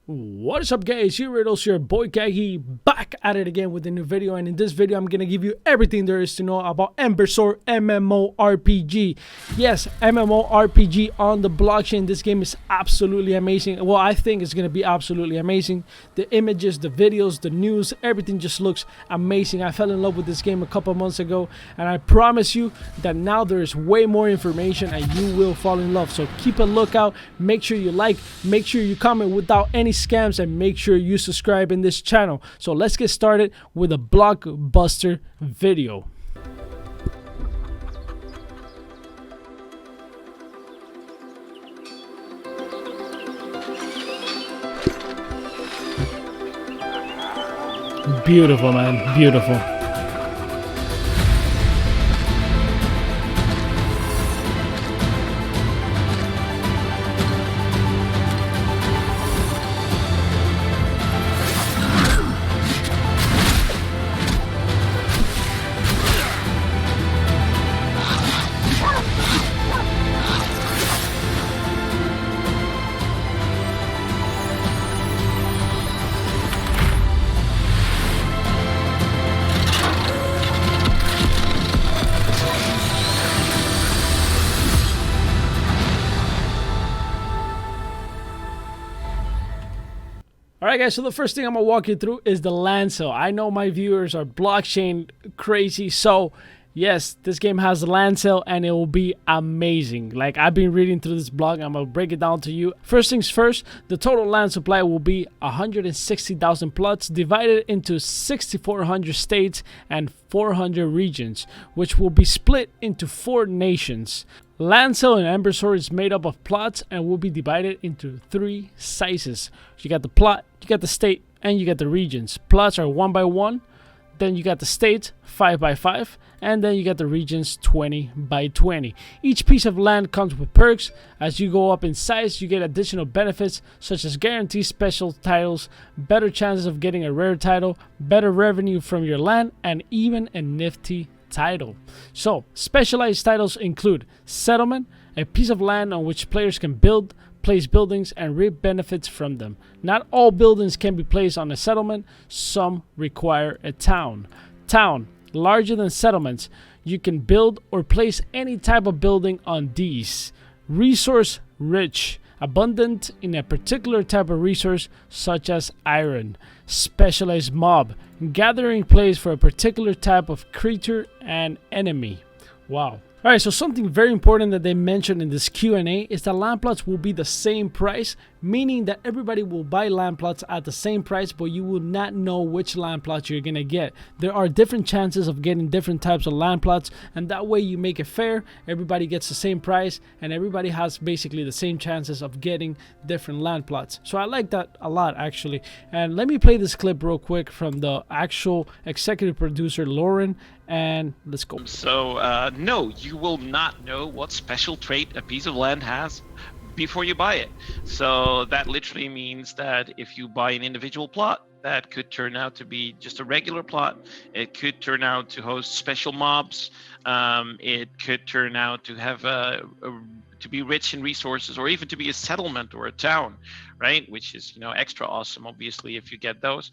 What is up, guys? Here it is, your boy Kagi, back at it again with a new video. And in this video I'm gonna give you everything there is to know about Ember MMORPG. Yes, MMORPG on the blockchain. This game is absolutely amazing. Well, I think it's gonna be absolutely amazing. The images, the videos, the news, everything just looks amazing. I fell in love with this game a couple months ago, and I promise you that now there is way more information and you will fall in love. So keep a lookout. Make sure you like, make sure you comment without any scams, and make sure you subscribe in this channel. So let's get started with a blockbuster video. Beautiful, man, beautiful. Alright guys, so the first thing I'm going to walk you through is the land sale. I know my viewers are blockchain crazy, so yes, this game has a land sale and it will be amazing. Like, I've been reading through this blog, I'm going to break it down to you. First things first, the total land supply will be 160,000 plots divided into 6,400 states and 400 regions, which will be split into 4 nations. Land sale in Ember is made up of plots and will be divided into 3 sizes. You got the plot, you got the state, and you got the regions. Plots are 1 by 1, then you got the state 5 by 5, and then you got the regions 20 by 20. Each piece of land comes with perks. As you go up in size, you get additional benefits such as guaranteed special titles, better chances of getting a rare title, better revenue from your land, and even a nifty title. So specialized titles include settlement, a piece of land on which players can build, place buildings, and reap benefits from them. Not all buildings can be placed on a settlement. Some require a town. Town, larger than settlements. You can build or place any type of building on these. Resource rich, abundant in a particular type of resource such as iron. Specialized mob, gathering place for a particular type of creature and enemy. Wow. Alright, so something very important that they mentioned in this Q&A is that land plots will be the same price, meaning that everybody will buy land plots at the same price, but you will not know which land plots you're gonna get. There are different chances of getting different types of land plots, and that way you make it fair. Everybody gets the same price, and everybody has basically the same chances of getting different land plots. So I like that a lot, actually. And let me play this clip real quick from the actual executive producer, Lauren, and let's go. So no, you will not know what special trait a piece of land has before you buy it. So that literally means that if you buy an individual plot, that could turn out to be just a regular plot. It could turn out to host special mobs. It could turn out to have to be rich in resources, or even to be a settlement or a town, right? Which is, extra awesome, obviously, if you get those.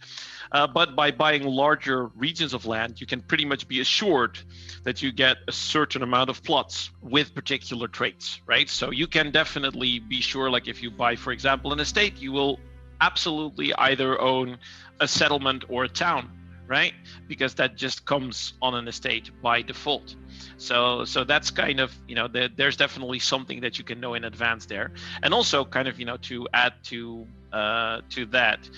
But by buying larger regions of land, you can pretty much be assured that you get a certain amount of plots with particular traits, right? So you can definitely be sure, like if you buy, for example, an estate, you will absolutely either own a settlement or a town, right? Because that just comes on an estate by default. So that's kind of, there's definitely something that you can know in advance there. And also kind of, to add to that,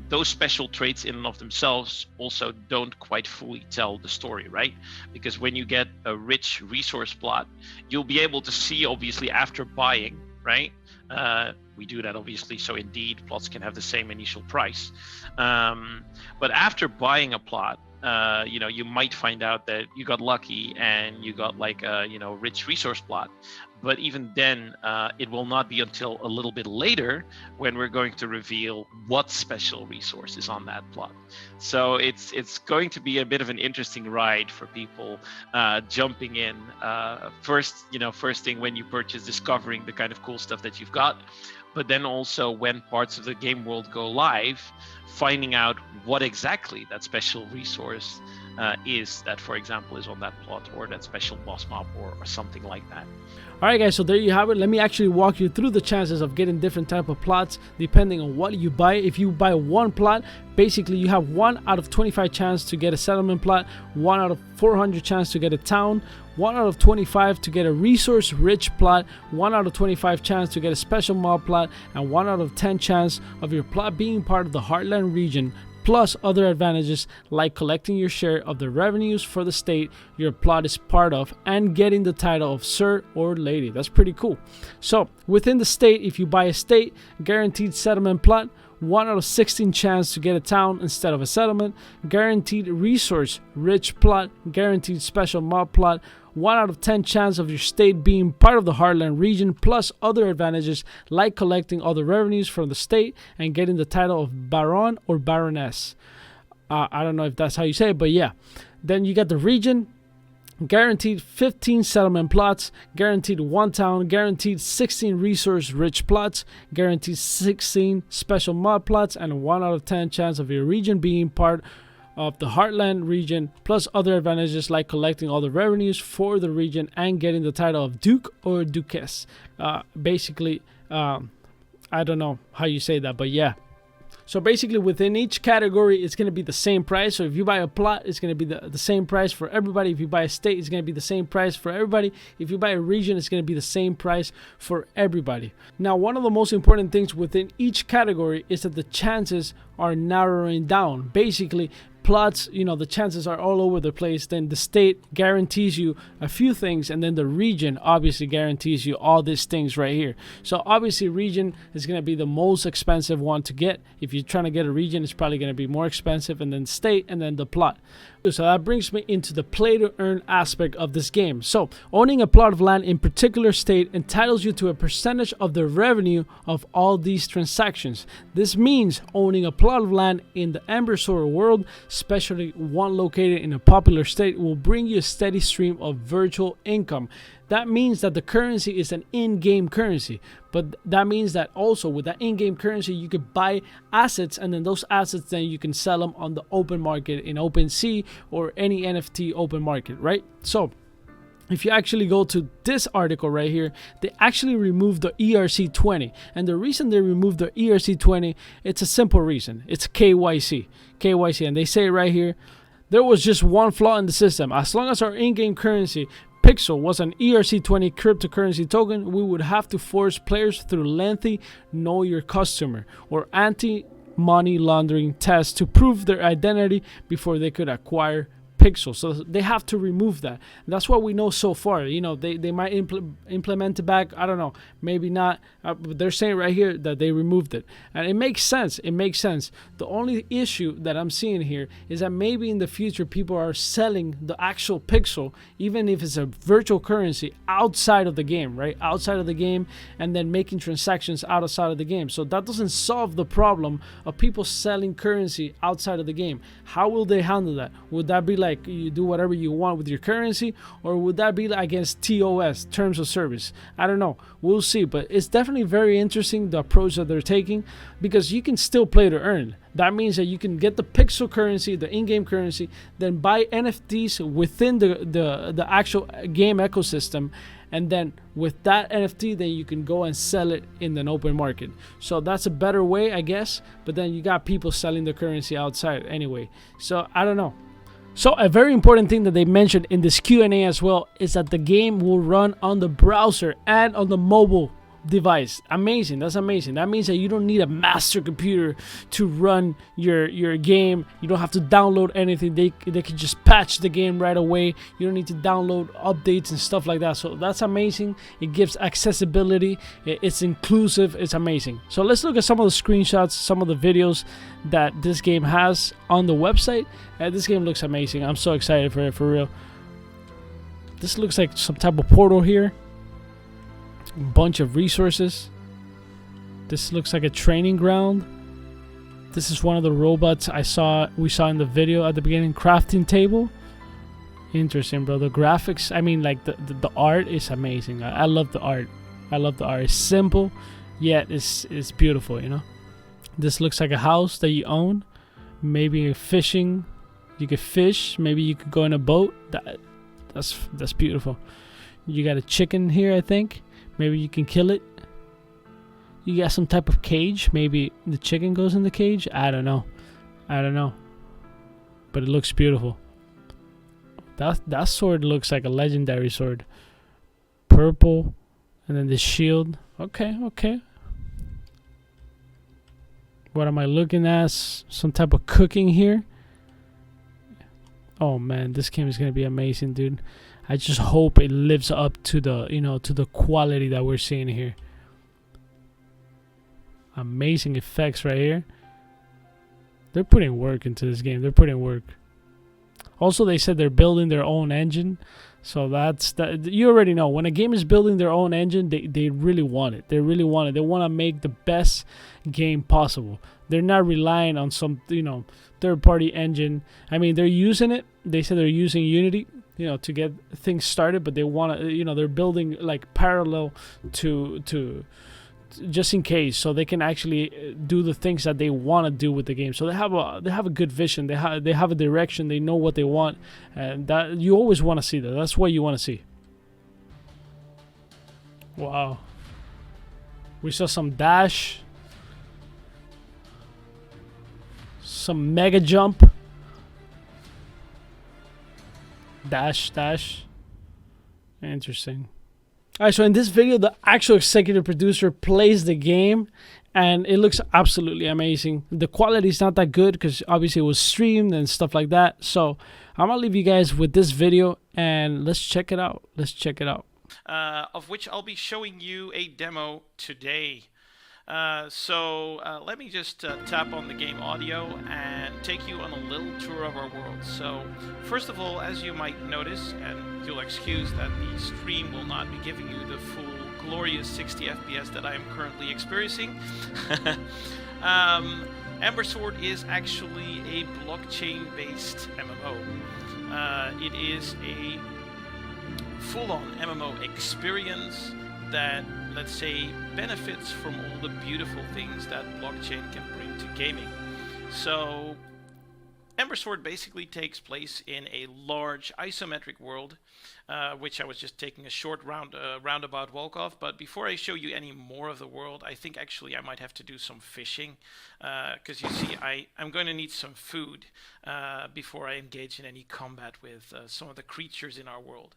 those special traits in and of themselves also don't quite fully tell the story, right? Because when you get a rich resource plot, you'll be able to see, obviously, after buying, right? We do that, obviously, so indeed plots can have the same initial price. But after buying a plot, you might find out that you got lucky and you got like a rich resource plot. But even then, it will not be until a little bit later when we're going to reveal what special resource is on that plot. So it's going to be a bit of an interesting ride for people jumping in. First thing when you purchase, discovering the kind of cool stuff that you've got. but then also when parts of the game world go live, finding out what exactly that special resource is that, for example, is on that plot, or that special boss mob, or something like that. Alright guys, so there you have it. Let me actually walk you through the chances of getting different type of plots depending on what you buy. If you buy one plot, basically you have 1 out of 25 chance to get a settlement plot, 1 out of 400 chance to get a town, 1 out of 25 to get a resource rich plot, 1 out of 25 chance to get a special mob plot, and 1 out of 10 chance of your plot being part of the Heartland region, plus other advantages like collecting your share of the revenues for the state your plot is part of and getting the title of Sir or Lady. That's pretty cool. So within the state, if you buy a state, guaranteed settlement plot, 1 out of 16 chance to get a town instead of a settlement, guaranteed resource rich plot, guaranteed special mob plot, 1 out of 10 chance of your state being part of the Heartland region, plus other advantages like collecting all the revenues from the state and getting the title of Baron or Baroness. I don't know if that's how you say it, but yeah. Then you get the region, guaranteed 15 settlement plots, guaranteed 1 town, guaranteed 16 resource rich plots, guaranteed 16 special mob plots, and 1 out of 10 chance of your region being part of the Heartland region, plus other advantages like collecting all the revenues for the region and getting the title of Duke or Duchess. Basically, I don't know how you say that, but yeah. So basically within each category, it's going to be the same price. So if you buy a plot, it's going to be the same price for everybody. If you buy a state, it's going to be the same price for everybody. If you buy a region, it's going to be the same price for everybody. Now, one of the most important things within each category is that the chances are narrowing down. Basically, plots, you know, the chances are all over the place. Then the state guarantees you a few things, and then the region obviously guarantees you all these things right here. So obviously region is going to be the most expensive one to get. If you're trying to get a region, it's probably going to be more expensive, and then state, and then the plot. So that brings me into the play to earn aspect of this game. So owning a plot of land in particular state entitles you to a percentage of the revenue of all these transactions. This means owning a plot of land in the Ember world, especially one located in a popular state, will bring you a steady stream of virtual income. That means that the currency is an in-game currency, but that means that also with that in-game currency you could buy assets, and then those assets then you can sell them on the open market in OpenSea or any NFT open market, right? So if you actually go to this article right here, they actually removed the ERC20, and the reason they removed the ERC20, it's a simple reason. It's KYC, and they say right here, there was just one flaw in the system. As long as our in-game currency Pixel was an ERC20 cryptocurrency token, we would have to force players through lengthy know your customer or anti-money laundering tests to prove their identity before they could acquire Pixel. So they have to remove that. That's what we know so far. You know, they might implement it back. I don't know, maybe not, but they're saying right here that they removed it, and it makes sense. It makes sense. The only issue that I'm seeing here is that maybe in the future people are selling the actual Pixel, even if it's a virtual currency, outside of the game, right? Outside of the game, and then making transactions outside of the game. So that doesn't solve the problem of people selling currency outside of the game. How will they handle that? Would that be like you do whatever you want with your currency, or would that be against TOS, terms of service? I don't know, we'll see. But it's definitely very interesting, the approach that they're taking, because you can still play to earn. That means that you can get the Pixel currency, the in-game currency, then buy NFTs within the actual game ecosystem, and then with that NFT, then you can go and sell it in an open market. So that's a better way, I guess, but then you got people selling the currency outside anyway. So I don't know. So a very important thing that they mentioned in this Q&A as well is that the game will run on the browser and on the mobile device. Amazing. That's amazing. That means that you don't need a master computer to run your game. You don't have to download anything. They can just patch the game right away. You don't need to download updates and stuff like that. So that's amazing. It gives accessibility. It's inclusive. It's amazing. So let's look at some of the screenshots, some of the videos that this game has on the website. This game looks amazing. I'm so excited for it, for real. This looks like some type of portal here. Bunch of resources. This looks like a training ground. This is one of the robots we saw in the video at the beginning. Crafting table. Interesting, bro. The graphics, I mean, like the art is amazing. I love the art. I love the art. It's simple. yet it's beautiful, you know. This looks like a house that you own. Maybe fishing, you could fish. Maybe you could go in a boat. That's beautiful. You got a chicken here, I think. Maybe you can kill it. You got some type of cage. Maybe the chicken goes in the cage. I don't know. But it looks beautiful. That sword looks like a legendary sword. Purple, and then the shield. Okay. What am I looking at? Some type of cooking here. Oh man, this game is gonna be amazing, dude. I just hope it lives up to the, to the quality that we're seeing here. Amazing effects right here. They're putting work into this game. They're putting work. Also, they said they're building their own engine. So that's that. You already know when a game is building their own engine, they really want it. They really want it. They want to make the best game possible. They're not relying on some, third-party engine. I mean, they're using it. They said they're using Unity, to get things started, but they want to, they're building like parallel to just in case, so they can actually do the things that they want to do with the game. So they have a good vision. They have a direction. They know what they want, and that you always want to see that. That's what you want to see. Wow. We saw some dash, some mega jump, dash. Interesting. Alright, so in this video, the actual executive producer plays the game, and it looks absolutely amazing. The quality is not that good because obviously it was streamed and stuff like that. So I'm gonna leave you guys with this video, and let's check it out. Of which I'll be showing you a demo today. So let me just tap on the game audio and take you on a little tour of our world. So first of all, as you might notice, and you'll excuse that the stream will not be giving you the full glorious 60 FPS that I am currently experiencing. Ember Sword is actually a blockchain-based MMO. It is a full-on MMO experience that, let's say, benefits from all the beautiful things that blockchain can bring to gaming. So Ember Sword basically takes place in a large isometric world, which I was just taking a short roundabout walk of. But before I show you any more of the world, I think actually I might have to do some fishing, because you see I'm going to need some food before I engage in any combat with some of the creatures in our world.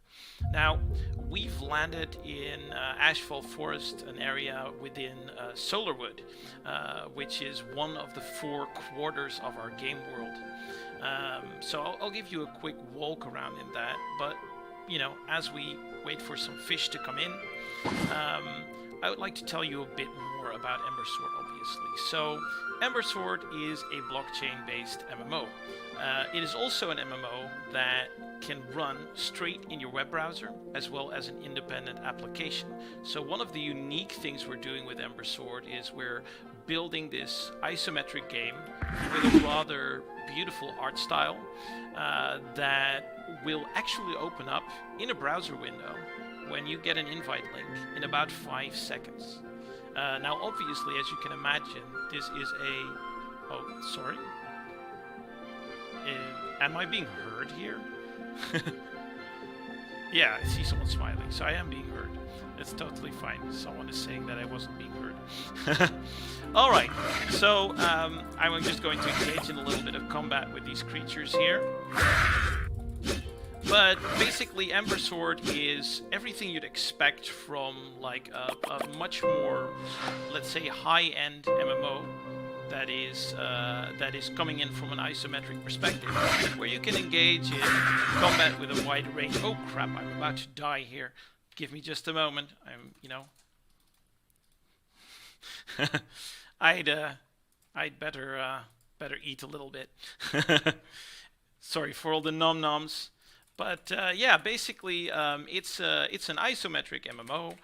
Now, we've landed in Ashfall Forest, an area within Solarwood, which is one of the 4 quarters of our game world. So I'll give you a quick walk around in that, but as we wait for some fish to come in, I would like to tell you a bit more about Ember Sword, obviously. So Ember Sword is a blockchain-based MMO. It is also an MMO that can run straight in your web browser, as well as an independent application. So one of the unique things we're doing with Ember Sword is we're building this isometric game with a rather beautiful art style that will actually open up in a browser window when you get an invite link in about 5 seconds. Now, obviously, as you can imagine, this is a... Oh, sorry. Am I being heard here? Yeah, I see someone smiling, so I am being heard. It's totally fine. Someone is saying that I wasn't being heard. Alright, so I'm just going to engage in a little bit of combat with these creatures here. But basically, Ember Sword is everything you'd expect from like a much more, let's say, high-end MMO that is coming in from an isometric perspective, where you can engage in combat with a wide range. Oh crap! I'm about to die here. Give me just a moment. I'd better eat a little bit. Sorry for all the nom-noms. But yeah, basically, it's an isometric MMO,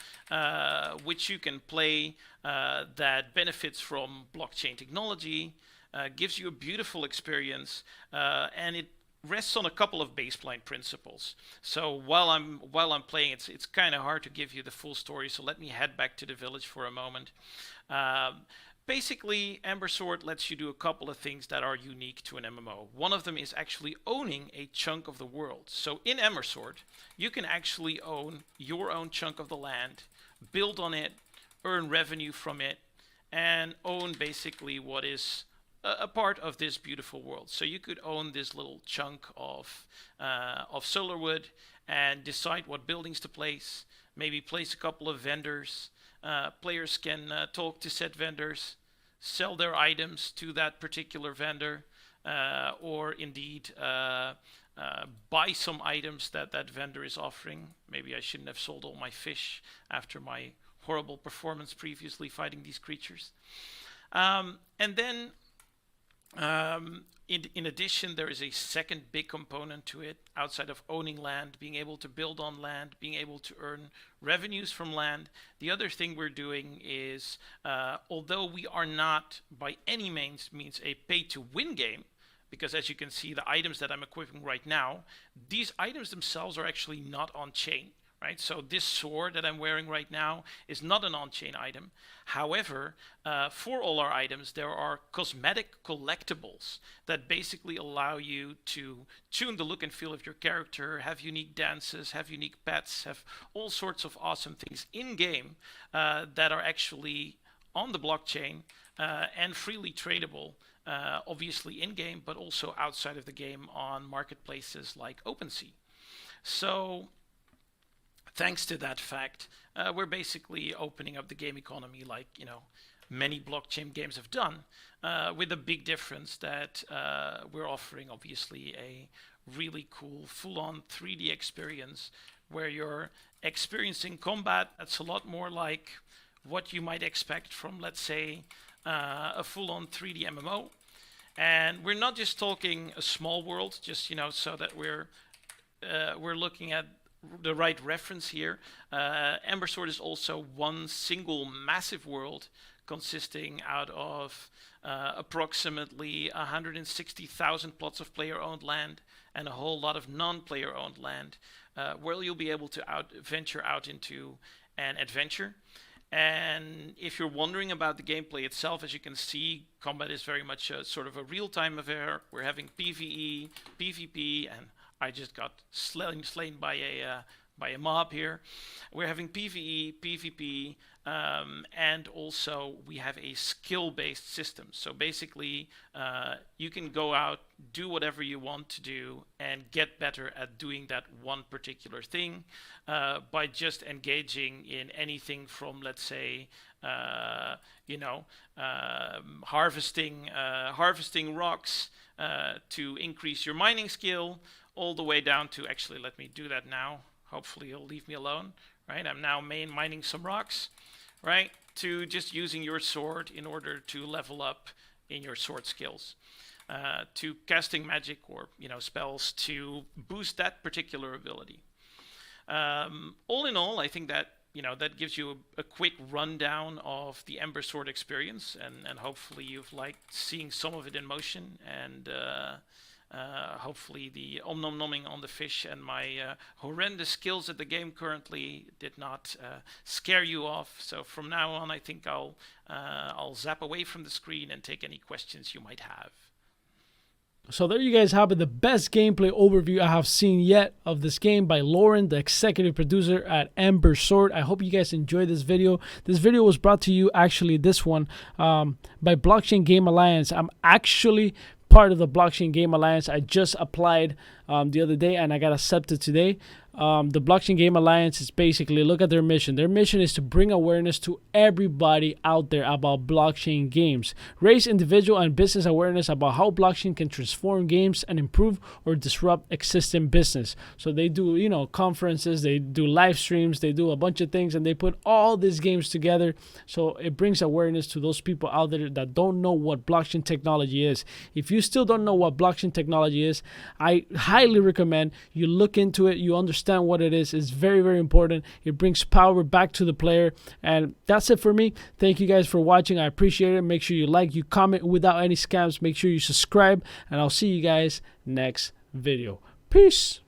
which you can play, that benefits from blockchain technology, gives you a beautiful experience, and it rests on a couple of baseline principles. So while I'm playing, it's kind of hard to give you the full story. So let me head back to the village for a moment. Um, Basically, Ember Sword lets you do a couple of things that are unique to an MMO. One of them is actually owning a chunk of the world. So in Ember Sword, you can actually own your own chunk of the land, build on it, earn revenue from it, and own basically what is a part of this beautiful world. So you could own this little chunk of Solarwood and decide what buildings to place, maybe place a couple of vendors. Players can talk to said vendors, sell their items to that particular vendor, or indeed buy some items that that vendor is offering. Maybe I shouldn't have sold all my fish after my horrible performance previously fighting these creatures. And then in addition, there is a second big component to it outside of owning land, being able to build on land, being able to earn revenues from land. The other thing we're doing is, although we are not by any means a pay-to-win game, because as you can see, the items that I'm equipping right now, these items themselves are actually not on chain. Right? So this sword that I'm wearing right now is not an on-chain item. However, for all our items, there are cosmetic collectibles that basically allow you to tune the look and feel of your character, have unique dances, have unique pets, have all sorts of awesome things in-game that are actually on the blockchain and freely tradable, obviously in-game, but also outside of the game on marketplaces like OpenSea. So thanks to that fact, we're basically opening up the game economy like, many blockchain games have done, with a big difference that we're offering, obviously, a really cool, full-on 3D experience where you're experiencing combat that's a lot more like what you might expect from, let's say, a full-on 3D MMO. And we're not just talking a small world, just, so that we're looking at the right reference here. Ember Sword is also one single massive world consisting out of approximately 160,000 plots of player-owned land and a whole lot of non-player-owned land, where you'll be able to venture out into an adventure. And if you're wondering about the gameplay itself, as you can see, combat is very much a sort of a real-time affair. We're having PvE, PvP, and I just got slain by a mob here. We're having PvE, PvP, and also we have a skill-based system. So basically, you can go out, do whatever you want to do, and get better at doing that one particular thing by just engaging in anything from, let's say, harvesting rocks to increase your mining skill, all the way down to, actually, let me do that now. Hopefully you'll leave me alone, right? I'm now mining some rocks, right? To just using your sword in order to level up in your sword skills. To casting magic or, spells to boost that particular ability. All in all, I think that, that gives you a quick rundown of the Ember Sword experience, and hopefully you've liked seeing some of it in motion, and hopefully the om-nom-nomming on the fish and my horrendous skills at the game currently did not scare you off. So from now on, I think I'll zap away from the screen and take any questions you might have. So there you guys have it, the best gameplay overview I have seen yet of this game by Lauren, the executive producer at Ember Sword. I hope you guys enjoyed this video. This video was brought to you, actually this one, by Blockchain Game Alliance. I'm actually part of the Blockchain Game Alliance. I just applied the other day and I got accepted today. The Blockchain Game Alliance is basically, look at their mission. Their mission is to bring awareness to everybody out there about blockchain games, raise individual and business awareness about how blockchain can transform games and improve or disrupt existing business. So they do, conferences, they do live streams, they do a bunch of things, and they put all these games together. So it brings awareness to those people out there that don't know what blockchain technology is. If you still don't know what blockchain technology is, I highly recommend you look into it, you understand what it is. It's very, very important. It brings power back to the player. And that's it for me. Thank you guys for watching. I appreciate it. Make sure you like, you comment without any scams. Make sure you subscribe, and I'll see you guys next video. Peace.